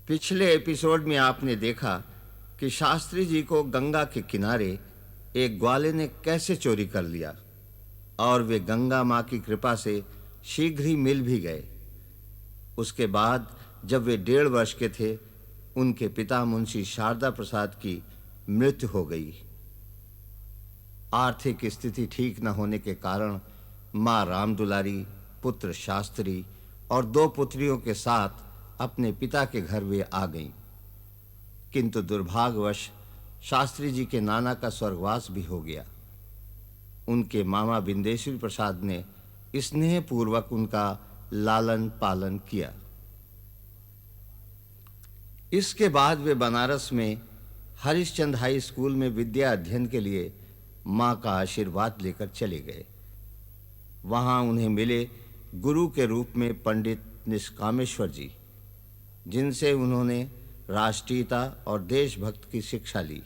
पिछले एपिसोड में आपने देखा कि शास्त्री जी को गंगा के किनारे एक ग्वाले ने कैसे चोरी कर लिया और वे गंगा मां की कृपा से शीघ्र ही मिल भी गए। उसके बाद जब वे 1.5 वर्ष के थे, उनके पिता मुंशी शारदा प्रसाद की मृत्यु हो गई। आर्थिक स्थिति ठीक न होने के कारण मां रामदुलारी, पुत्र शास्त्री और 2 पुत्रियों के साथ अपने पिता के घर वे आ गईं। किंतु दुर्भाग्यवश शास्त्री जी के नाना का स्वर्गवास भी हो गया। उनके मामा बिंदेश्वरी प्रसाद ने स्नेहपूर्वक उनका लालन पालन किया। इसके बाद वे बनारस में हरिश्चंद्र हाई स्कूल में विद्या अध्ययन के लिए मां का आशीर्वाद लेकर चले गए। वहां उन्हें मिले गुरु के रूप में पंडित निष्कामेश्वर जी, जिनसे उन्होंने राष्ट्रीयता और देशभक्त की शिक्षा ली।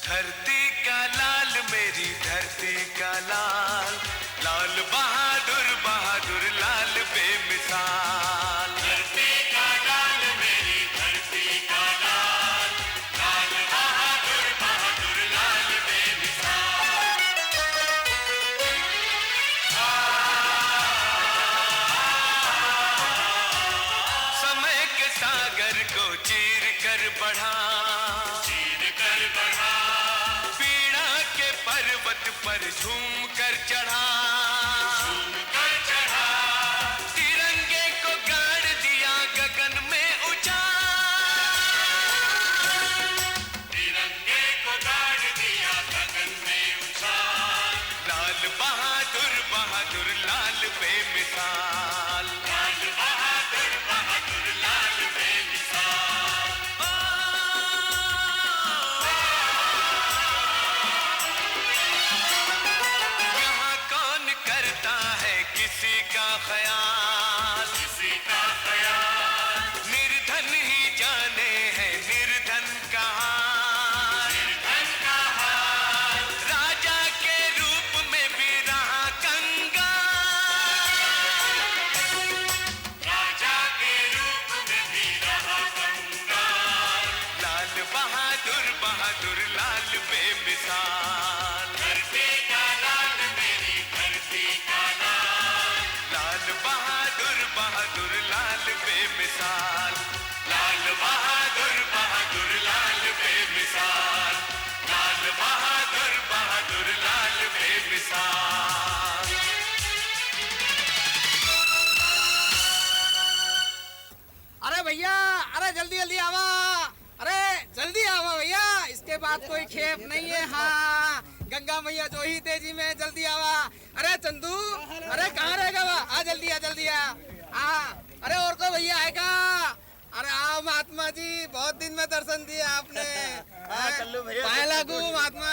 धरती का लाल, मेरी धरती का लाल, लाल बहादुर बहादुर लाल बेमिसाल। धरती का लाल, मेरी धरती का लाल, लाल बहादुर बहादुर लाल बेमिसाल। समय के सागर को चीर कर बढ़ा, पर्वत पर झूम कर चढ़ा, तिरंगे को गाड़ दिया गगन में ऊंचा, तिरंगे को गाड़ दिया गगन में ऊंचा। लाल बहादुर बहादुर लाल बेमिसाल, लाल बहादुर बहादुर लाल बेमिसाल। किसी का ख्याल, किसी का ख्याल, निर्धन ही जाने है निर्धन का हाल, निर्धन का हाल। राजा के रूप में भी रहा कंगाल, राजा के रूप में भी रहा कंगाल। लाल बहादुर बहादुर लाल बेमिसाल, धरती का लाल, मेरी धरती का लाल, लाल बहादुर बहादुर लाल बेमिसाल, लाल बहादुर बहादुर लाल बेमिसाल, लाल बहादुर बहादुर लाल बेमिसाल। अरे भैया, अरे जल्दी जल्दी आवा, अरे जल्दी आवा भैया, इसके बाद कोई खेप नहीं है। हाँ, गंगा मैया जो ही तेजी में, जल्दी आवा। अरे चंदू, अरे कहाँ रहेगा वह? आ जल्दी आ, जल्दी आ। अरे और को भैया आएगा? अरे आओ महात्मा जी, बहुत दिन में दर्शन दिया आपने। पाए लागू महात्मा,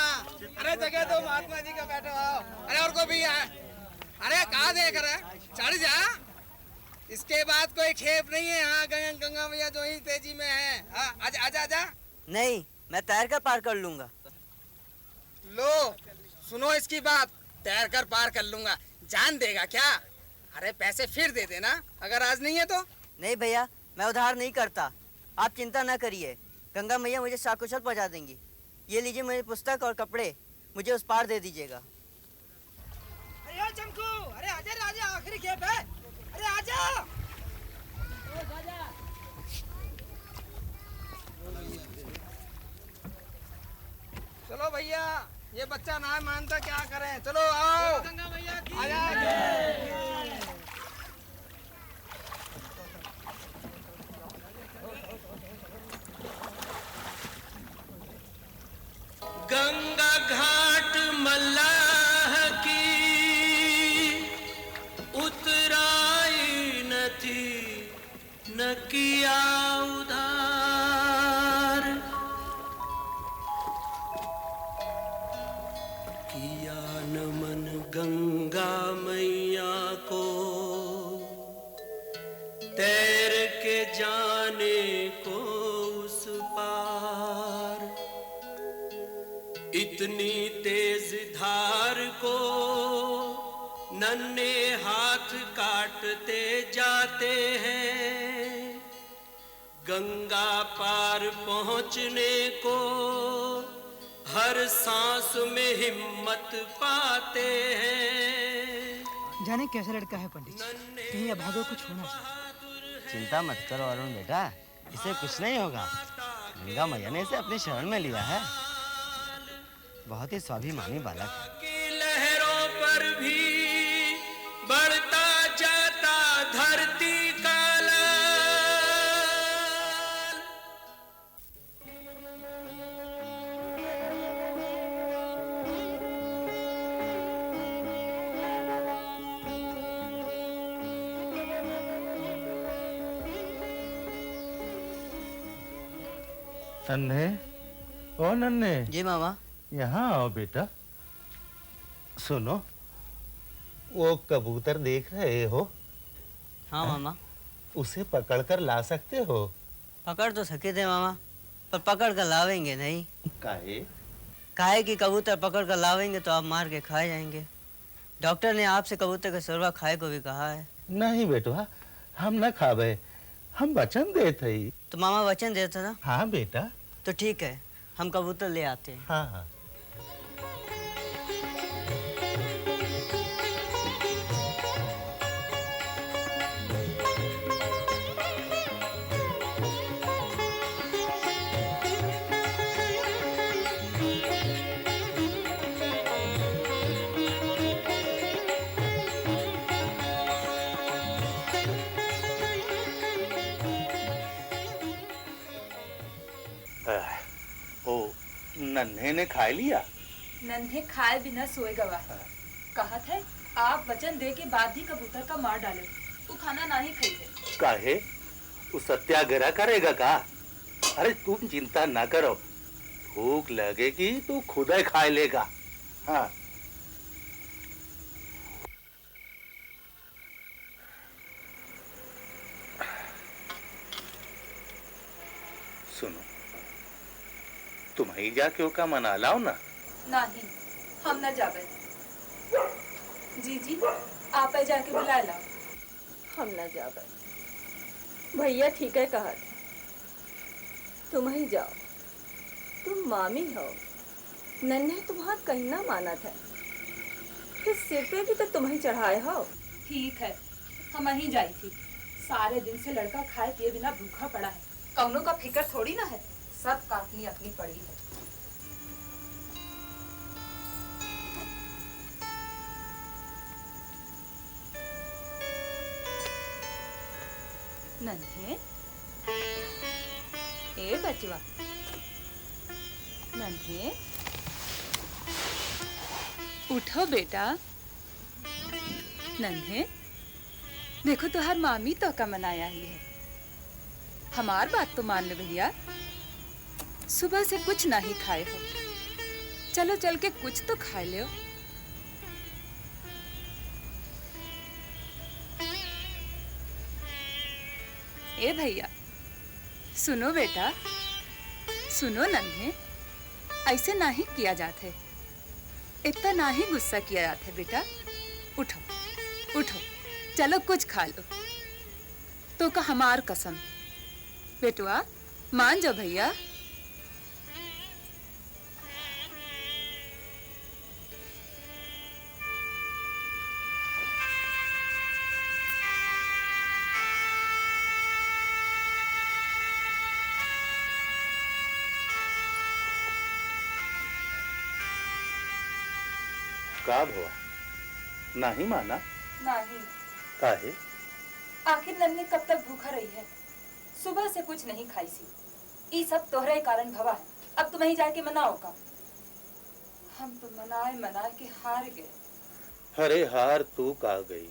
अरे जगह दो महात्मा जी का, बैठो आओ। अरे और को भैया, अरे कहाँ देख रहा है? चढ़ जा, इसके बाद कोई खेप नहीं है। हाँ, गंगा मैया जो ही तेजी में है। आजा आजा आजा। नहीं, मैं तैर कर पार कर लूंगा। लो सुनो इसकी बात, तैर कर पार कर लूंगा, जान देगा क्या? अरे पैसे फिर दे देना अगर आज नहीं है तो। नहीं भैया, मैं उधार नहीं करता, आप चिंता ना करिए। गंगा मैया मुझे साकुशल पहुंचा देंगी। ये लीजिए मेरी पुस्तक और कपड़े, मुझे उस पार दे दीजिएगा। अरे चमकू, अरे आजा राजा, आखिरी खेप है। अरे आजा। चलो भैया, ये बच्चा ना मानता, क्या करें? चलो आओ, गंगा मैया की गंगा घाट मल्लाह की उतराई न थी, न किया उधार, किया नमन गंगा मैया को, तैर के जाने को उस पार। इतनी तेज धार को नन्हे हाथ काटते जाते हैं, गंगा पार पहुंचने को हर सांस में हिम्मत पाते हैं। जाने कैसा लड़का है पंडित जी, कहीं अभागा कुछ होना चाहिए। चिंता मत करो अरुण बेटा, इसे कुछ नहीं होगा। गंगा मैया ने इसे अपनी शरण में लिया है। बहुत ही स्वाभिमानी बालक है। की लहरों पर भी बढ़ता जाता धरती का नन्हे, ओ नन्हे, जी मामा। यहाँ आओ बेटा। सुनो, वो कबूतर देख रहे हो? हाँ मामा। उसे पकड़कर ला सकते हो? पकड़ तो सके थे मामा, पर पकड़ कर लावेंगे नहीं। काहे? काहे कि कबूतर पकड़ कर लावेंगे तो आप मार के खाए जाएंगे। डॉक्टर ने आपसे कबूतर का शोरबा खाए को भी कहा है। नहीं बेटवा, हम न खावे, हम वचन देते ही। तो मामा वचन देता ना? हाँ बेटा। तो ठीक है, हम कबूतर ले आते हैं। हाँ हाँ। ओ, नन्हे ने खा लिया? नन्हे खाए बिना सोए गवा है। कहा था आप वचन दे के बाद ही कबूतर का मार डाले, वो खाना ना ही खाई है। काहे? वो सत्याग्रह करेगा का? अरे तुम चिंता ना करो, भूख लगेगी तो खुद ही खा लेगा। हाँ। सुनो, तुम ही जाके ओका मना लाओ ना। नहीं, हम न जावे। जी आप जाके बुला लाओ। हम न जावे। भैया ठीक है कहा, तुम ही जाओ, तुम मामी हो। नन्हे तुम्हारा कहीं ना माना था, फिर सिर पे भी तो तुम ही चढ़ाए हो। ठीक है, हम ही जाई थी। सारे दिन से लड़का खाए पिए बिना भूखा पड़ा है। कौनों का फिक्र थोड़ी ना है, सब काटनी अपनी पड़ी है। नन्हे, ए बचवा, नन्हे, उठो बेटा। नन्हे, देखो तुहार मामी तो का मनाया ही है। हमार बात तो मान ले भैया। सुबह से कुछ नहीं खाए हो, चलो चल के कुछ तो खा लो। ए भैया, सुनो बेटा, सुनो नन्हे, ऐसे नहीं किया जाते, इतना नहीं गुस्सा किया जाता बेटा। उठो उठो, चलो कुछ खा लो। तो का हमार कसम बेटुआ, मान जाओ भैया। का हुआ? नहीं माना? नहीं। काहे? आखिर नन्ही कब तक भूखा रही है? सुबह से कुछ नहीं खाई सी। ये सब तोहरे कारण भवा है। अब तुम ही जाके मनाओ का। हम तो मनाए के हार गए। अरे हार तू का गई,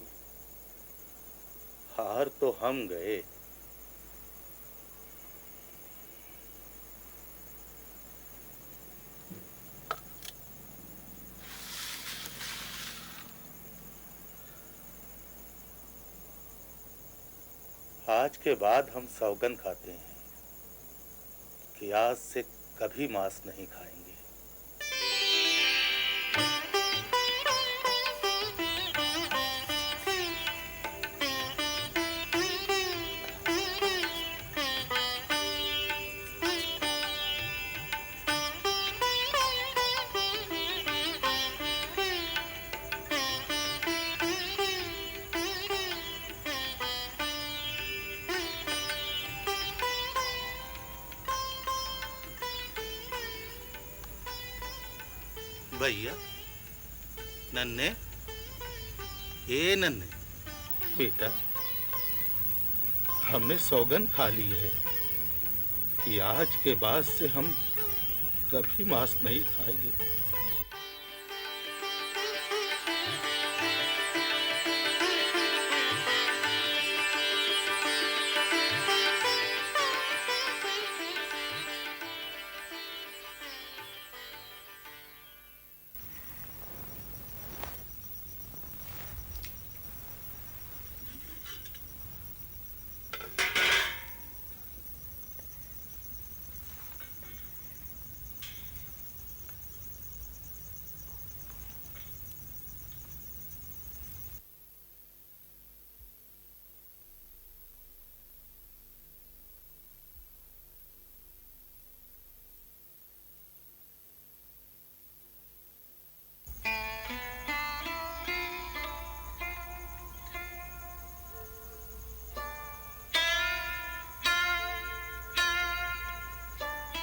हार तो हम गए। आज के बाद हम सौगंध खाते हैं कि आज से कभी मांस नहीं खाएंगे। भैया, नन्हे, ए नन्हे, बेटा, हमने सौगन खा ली है कि आज के बाद से हम कभी मांस नहीं खाएंगे।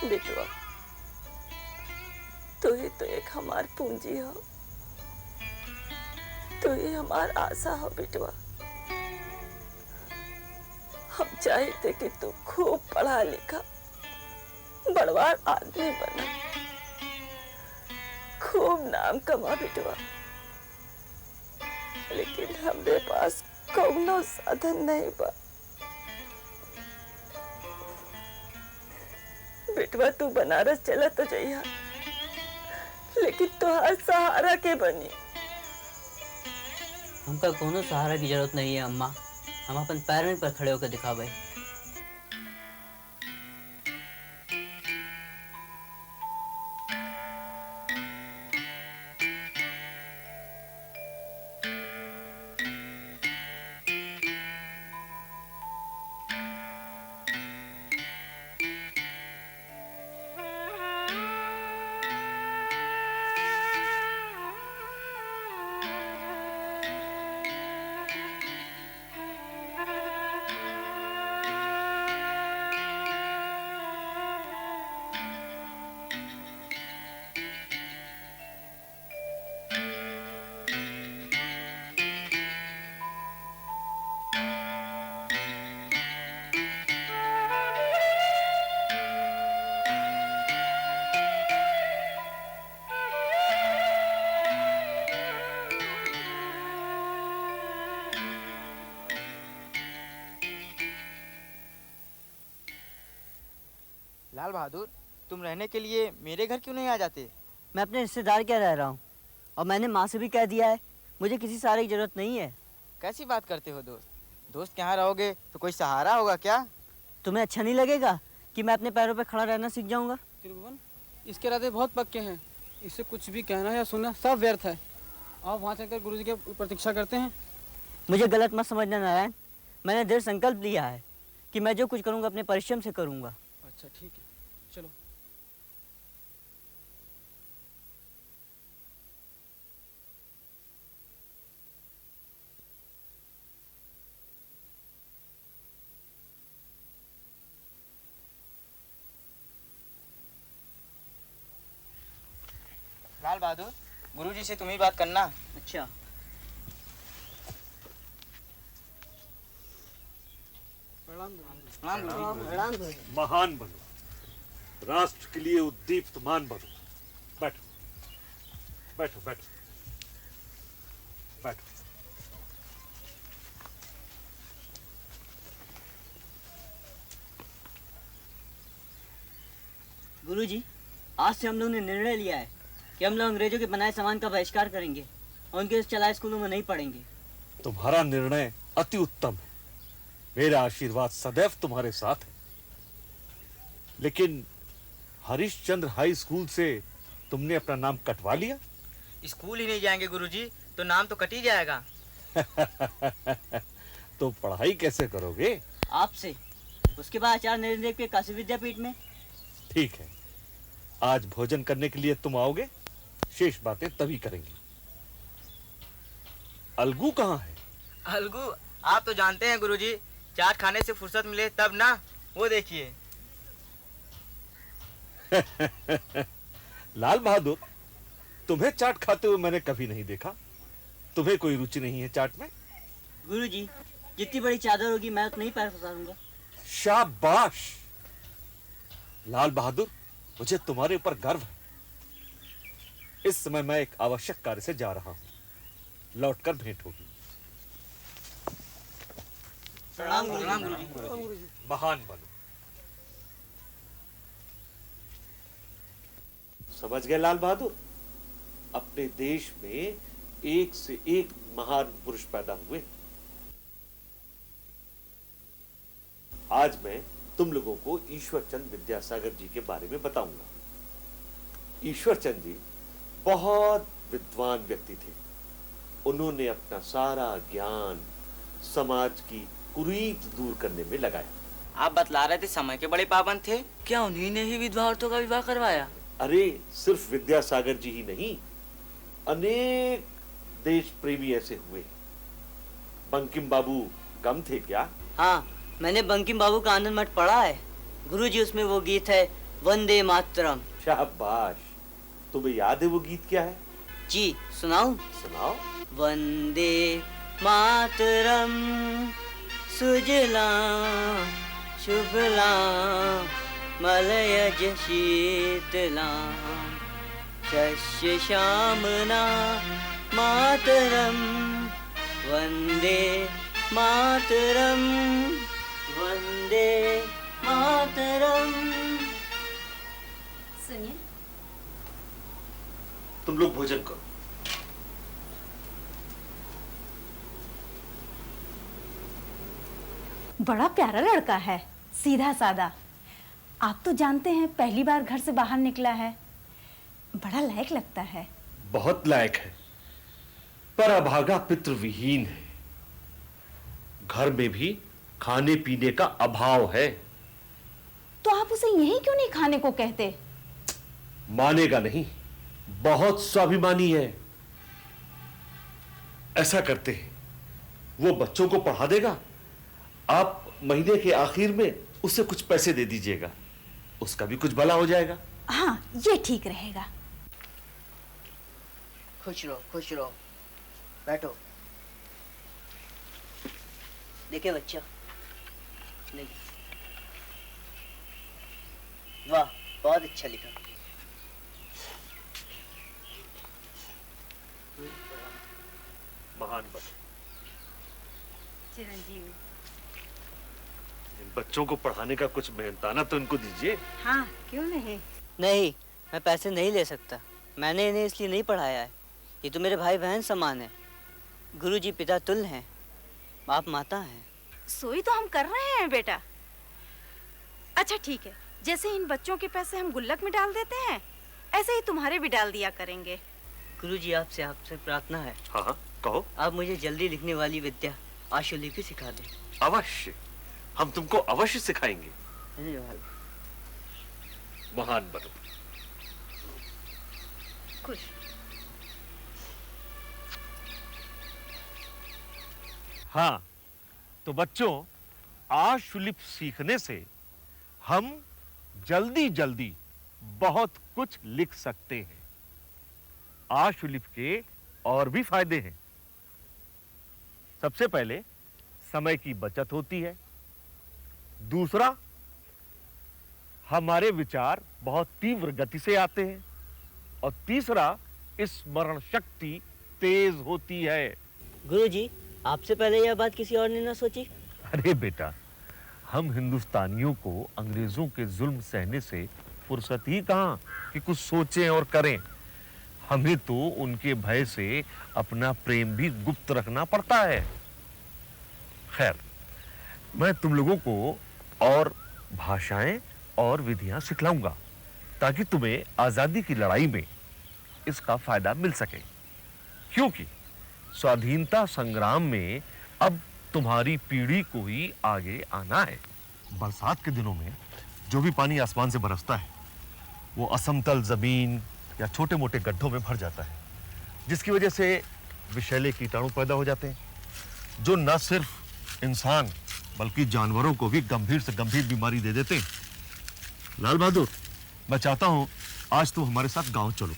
बेटवा, तू ही तो एक हमार पूंजी हो, तू ही हमार आशा हो बेटवा। हम चाहते कि तू खूब पढ़ा लिखा, बड़वार आदमी बना, खूब नाम कमा बेटवा, लेकिन हमरे पास कौनो साधन नहीं बा। बेटवा, तू बनारस चला तो जइहा, लेकिन तुहार सहारा के बनी। हमका कोनो सहारा की जरूरत नहीं है अम्मा, हम अपन पैरों पर खड़े होकर दिखावे। लाल बहादुर, तुम रहने के लिए मेरे घर क्यों नहीं आ जाते? मैं अपने रिश्तेदार क्या रह रहा हूँ, और मैंने माँ से भी कह दिया है मुझे किसी सहारे की जरूरत नहीं है। कैसी बात करते हो दोस्त? दोस्त के यहाँ रहोगे तो कोई सहारा होगा क्या? तुम्हें अच्छा नहीं लगेगा कि मैं अपने पैरों पर खड़ा रहना सीख जाऊंगा? त्रिभुवन, इसके इरादे बहुत पक्के हैं, इससे कुछ भी कहना या सुनना सब व्यर्थ है। आप वहाँ चलकर गुरुजी की प्रतीक्षा करते हैं। मुझे गलत मत समझना नारायण, मैंने दृढ़ संकल्प लिया है कि मैं जो कुछ करूँगा अपने परिश्रम से करूँगा। अच्छा ठीक है, चलो। लाल बहादुर, गुरुजी से तुम ही बात करना। अच्छा। महान बनो, राष्ट्र के लिए उद्दीप्तमान बनो। बैठो बैठो बैठो बैठो। गुरुजी, आज से हम लोग ने निर्णय लिया है कि हम लोग अंग्रेजों के बनाए सामान का बहिष्कार करेंगे और उनके चलाए स्कूलों में नहीं पढ़ेंगे। तुम्हारा निर्णय अति उत्तम है, मेरा आशीर्वाद सदैव तुम्हारे साथ है। लेकिन हरिश्चंद्र हाई स्कूल से तुमने अपना नाम कटवा लिया? स्कूल ही नहीं जाएंगे गुरुजी तो नाम तो कट ही जाएगा। तो पढ़ाई कैसे करोगे? आपसे, उसके बाद आचार्य नरेंद्र देव के काशी विद्यापीठ में। ठीक है, आज भोजन करने के लिए तुम आओगे, शेष बातें तभी करेंगे। अलगू कहाँ है? अलगू, आप तो जानते हैं गुरुजी, चाट खाने से फुर्सत मिले तब ना, वो देखिए। लाल बहादुर, तुम्हें चाट खाते हुए मैंने कभी नहीं देखा। तुम्हें कोई रुचि नहीं है चाट में? गुरुजी, जितनी बड़ी चादर होगी मैं उतना ही पैर पसारूंगा। शाबाश लाल बहादुर, मुझे तुम्हारे ऊपर गर्व है। इस समय मैं एक आवश्यक कार्य से जा रहा हूं, लौटकर भेंट होगी। प्रणाम गुरुजी। महान बनो। समझ गए लाल बहादुर, अपने देश में एक से एक महान पुरुष पैदा हुए। आज मैं तुम लोगों को ईश्वरचंद विद्यासागर जी के बारे में बताऊंगा। ईश्वरचंद जी बहुत विद्वान व्यक्ति थे। उन्होंने अपना सारा ज्ञान समाज की कुरीत दूर करने में लगाया। आप बतला रहे थे समय के बड़े पाबंद थे, क्या उन्हीं ने ही विधवा औरतों का विवाह करवाया? अरे सिर्फ विद्यासागर जी ही नहीं, अनेक देश प्रेमी ऐसे हुए। बंकिम बाबू कम थे क्या? हाँ, मैंने बंकिम बाबू का आनंद मठ पढ़ा है गुरुजी। उसमें वो गीत है वंदे मातरम। शाबाश, तुम्हें याद है वो गीत क्या है? जी सुनाऊं? सुनाओ। वंदे मातरम सुजलां शुभलां मलयज शीतलां शस्य श्यामना मातरम वंदे मातरम वंदे मातरम। सुनिए, तुम लोग भोजन करो। बड़ा प्यारा लड़का है, सीधा सादा। आप तो जानते हैं पहली बार घर से बाहर निकला है। बड़ा लायक लगता है। बहुत लायक है, पर अभागा पितृविहीन है। घर में भी खाने पीने का अभाव है। तो आप उसे यही क्यों नहीं खाने को कहते? मानेगा नहीं, बहुत स्वाभिमानी है। ऐसा करते हैं, वो बच्चों को पढ़ा देगा, आप महीने के आखिर में उसे कुछ पैसे दे दीजिएगा, उसका भी कुछ भला हो जाएगा। हाँ, ये ठीक रहेगा। खुश रहो, बैठो। देखिए बच्चा, देखिए, वाह बहुत अच्छा लिखा। महान बनो। चिरंजीवी। इन बच्चों को पढ़ाने का कुछ मेहनताना तो इनको दीजिए। हाँ, क्यों नहीं? नहीं, मैं पैसे नहीं ले सकता। मैंने इन्हें इसलिए नहीं पढ़ाया है। ये तो मेरे भाई बहन समान है। गुरुजी पिता तुल्य हैं, बाप माता हैं। सोई तो हम कर रहे हैं बेटा। अच्छा ठीक है, जैसे इन बच्चों के पैसे हम गुल्लक में डाल देते हैं, ऐसे ही तुम्हारे भी डाल दिया करेंगे। गुरुजी आपसे प्रार्थना है। हाँ कहो। आप मुझे जल्दी लिखने वाली विद्या आशुलिपि सिखा दें। अवश्य, हम तुमको अवश्य सिखाएंगे। धन्यवाद। महान बनो। खुश। हाँ, तो बच्चों, आशुलिप सीखने से हम जल्दी जल्दी बहुत कुछ लिख सकते हैं। आशुलिप के और भी फायदे हैं। सबसे पहले समय की बचत होती है। दूसरा, हमारे विचार बहुत तीव्र गति से आते हैं। और तीसरा, स्मरण शक्ति तेज होती है। गुरुजी, आपसे पहले यह बात किसी और ने ना सोची? अरे बेटा, हम हिंदुस्तानियों को अंग्रेजों के जुल्म सहने से फुर्सत ही कहाँ कि कुछ सोचें और करें। हमें तो उनके भय से अपना प्रेम भी गुप्त रखना पड़ता है। खैर, मैं तुम लोगों को और भाषाएं और विधियां सिखलाऊंगा ताकि तुम्हें आजादी की लड़ाई में इसका फायदा मिल सके। क्योंकि स्वाधीनता संग्राम में अब तुम्हारी पीढ़ी को ही आगे आना है। बरसात के दिनों में जो भी पानी आसमान से बरसता है वो असमतल जमीन या छोटे मोटे गड्ढों में भर जाता है, जिसकी वजह से विषैले कीटाणु पैदा हो जाते हैं जो न सिर्फ इंसान बल्कि जानवरों को भी गंभीर से गंभीर बीमारी दे देते हैं। लाल बहादुर, मैं चाहता हूं आज तुम हमारे साथ गांव चलो।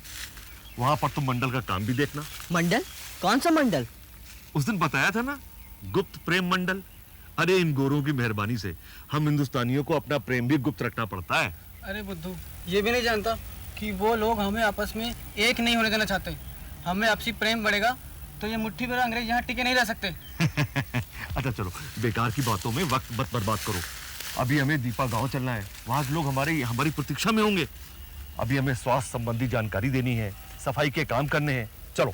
वहां पर तुम मंडल का काम भी देखना। मंडल? कौन सा मंडल? उस दिन बताया था ना, गुप्त प्रेम मंडल। अरे इन गोरों की मेहरबानी से हम हिंदुस्तानियों को अपना प्रेम भी गुप्त रखना पड़ता है। अरे बुद्धू, ये भी नहीं जानता कि वो लोग हमें आपस में एक नहीं होने देना चाहते। हमें आपसी प्रेम बढ़ेगा तो ये मुट्ठी भर अंग्रेज यहाँ टिके नहीं रह सकते। अच्छा चलो, बेकार की बातों में वक्त मत बर्बाद करो। अभी हमें दीपा गांव चलना है, वहां के लोग हमारी प्रतीक्षा में होंगे। अभी हमें स्वास्थ्य संबंधी जानकारी देनी है, सफाई के काम करने हैं। चलो।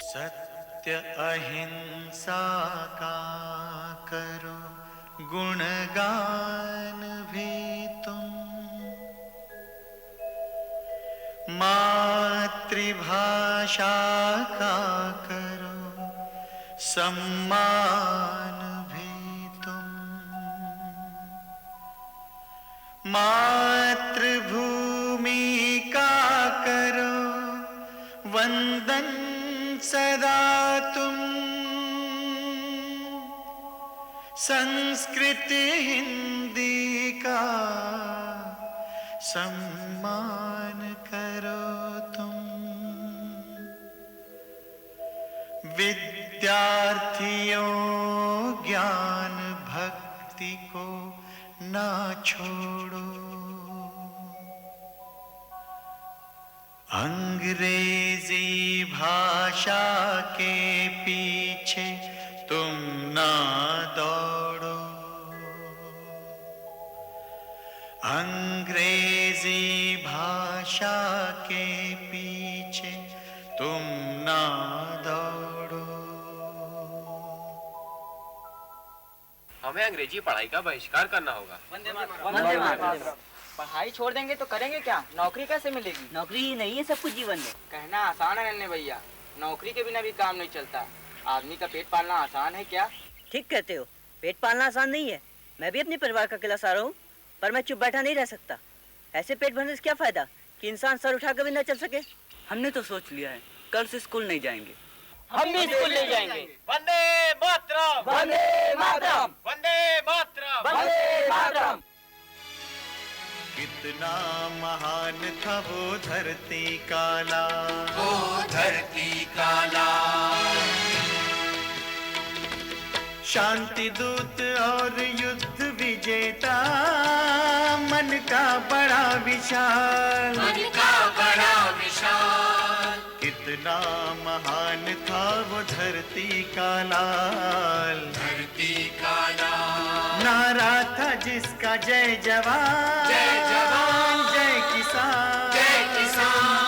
सत्य अहिंसा का करो गुणगान भी तुम, मातृभाषा का करो सम्मान भी तुम, मातृभूमि का करो वंदन सदा तुम, संस्कृत हिंदी का सम्मान करो तुम, विद्यार्थियों ज्ञान भक्ति को ना छोड़ो, अंग्रेजी भाषा के पीछे तुम ना दौड़ो, अंग्रेजी भाषा के पीछे तुम ना दौड़ो। हमें अंग्रेजी पढ़ाई का बहिष्कार करना होगा। वंदे मातरम। पढ़ाई छोड़ देंगे तो करेंगे क्या? नौकरी कैसे मिलेगी? नौकरी ही नहीं है सब कुछ जीवन में। कहना आसान है नन्हे भैया, नौकरी के बिना भी काम नहीं चलता। आदमी का पेट पालना आसान है क्या? ठीक कहते हो, पेट पालना आसान नहीं है। मैं भी अपने परिवार का अकेला सहारा हूँ, पर मैं चुप बैठा नहीं रह सकता। ऐसे पेट भरने से क्या फायदा कि इंसान सर उठाकर भी न चल सके। हमने तो सोच लिया है, कल से स्कूल नहीं जाएंगे। हम भी स्कूल नहीं जाएंगे। वंदे मातरम, वंदे मातरम, वंदे मातरम, वंदे मातरम। कितना महान था वो धरती काला, वो धरती काला, शांति दूत और युद्ध विजेता, मन का बड़ा विशाल, मन का बड़ा विशाल। कितना महान था वो धरती का लाल, धरती का लाल। नारा था जिसका जय जवान, जय जवान, जय किसान, जय किसान।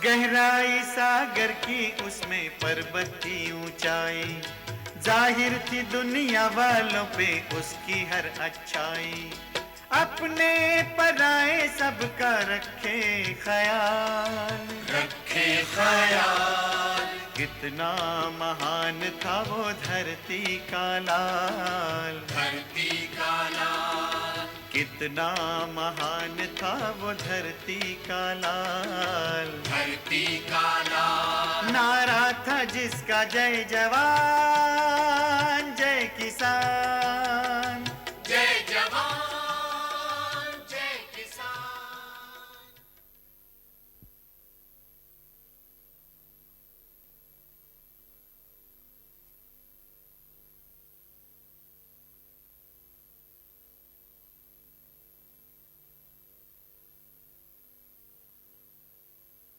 गहराई सागर की उसमें पर्वत की ऊंचाई, जाहिर थी दुनिया वालों पे उसकी हर अच्छाई। अपने पराए सबका रखे ख्याल, रखे ख्याल। कितना महान था वो धरती का लाल, धरती का लाल। कितना महान था वो धरती का लाल, धरती का लाल। नारा था जिसका जय जवान,